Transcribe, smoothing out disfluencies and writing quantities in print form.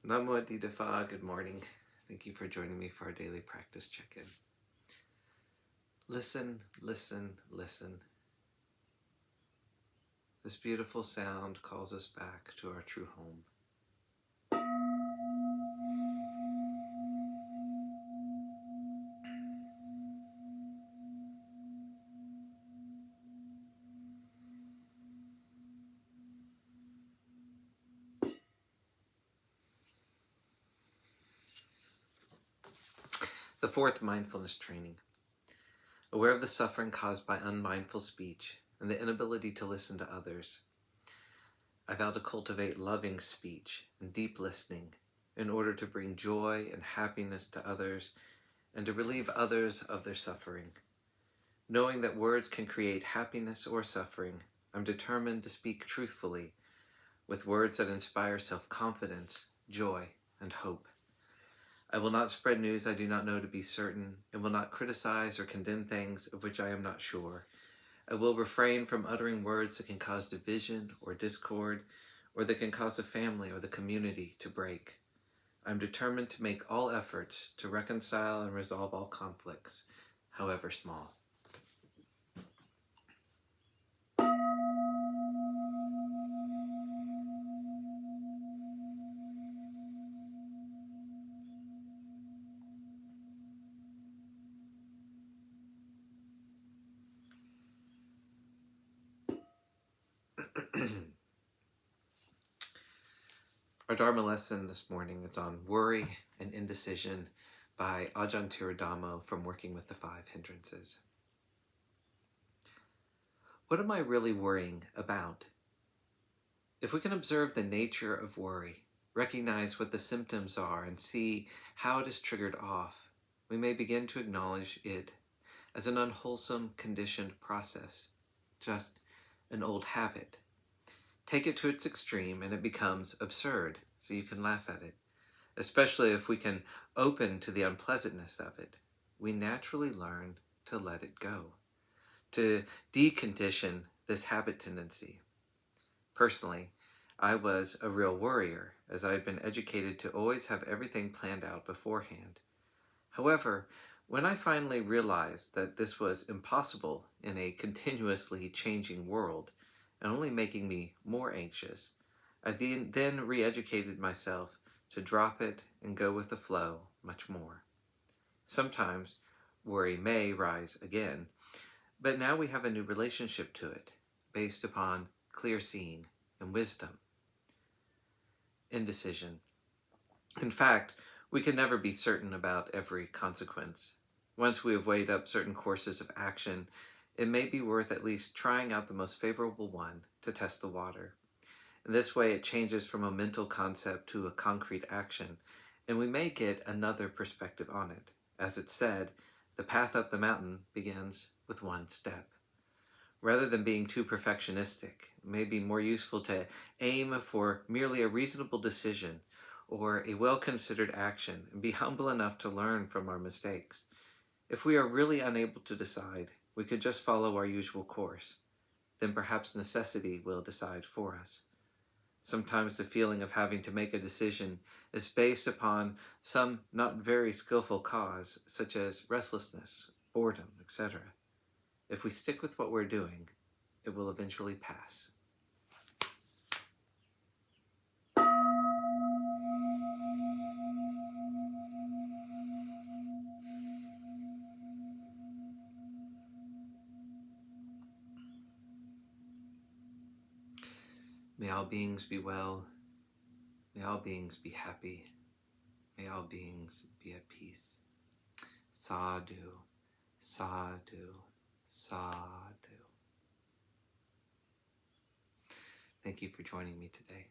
Namo Phat, good morning. Thank you for joining me for our daily practice check-in. Listen, listen, listen. This beautiful sound calls us back to our true home. The fourth mindfulness training. Aware of the suffering caused by unmindful speech and the inability to listen to others, I vow to cultivate loving speech and deep listening in order to bring joy and happiness to others and to relieve others of their suffering. Knowing that words can create happiness or suffering, I'm determined to speak truthfully with words that inspire self-confidence, joy, and hope. I will not spread news I do not know to be certain, and will not criticize or condemn things of which I am not sure. I will refrain from uttering words that can cause division or discord, or that can cause the family or the community to break. I am determined to make all efforts to reconcile and resolve all conflicts, however small. Our Dharma lesson this morning is on worry and indecision by Ajahn Thiradhammo from Working with the Five Hindrances. What am I really worrying about? If we can observe the nature of worry, recognize what the symptoms are, and see how it is triggered off, we may begin to acknowledge it as an unwholesome, conditioned process, just an old habit. Take it to its extreme and it becomes absurd, so you can laugh at it. Especially if we can open to the unpleasantness of it, we naturally learn to let it go, to decondition this habit tendency. Personally, I was a real worrier, as I had been educated to always have everything planned out beforehand. However, when I finally realized that this was impossible in a continuously changing world, and only making me more anxious, I then re-educated myself to drop it and go with the flow much more. Sometimes worry may rise again, but now we have a new relationship to it, based upon clear seeing and wisdom. Indecision. In fact, we can never be certain about every consequence. Once we have weighed up certain courses of action, it may be worth at least trying out the most favorable one to test the water. In this way, it changes from a mental concept to a concrete action, and we may get another perspective on it. As it's said, the path up the mountain begins with one step. Rather than being too perfectionistic, it may be more useful to aim for merely a reasonable decision or a well-considered action and be humble enough to learn from our mistakes. If we are really unable to decide, we could just follow our usual course. Then perhaps necessity will decide for us. Sometimes the feeling of having to make a decision is based upon some not very skillful cause, such as restlessness, boredom, etc. If we stick with what we're doing, it will eventually pass. May all beings be well. May all beings be happy. May all beings be at peace. Sadhu, sadhu, sadhu. Thank you for joining me today.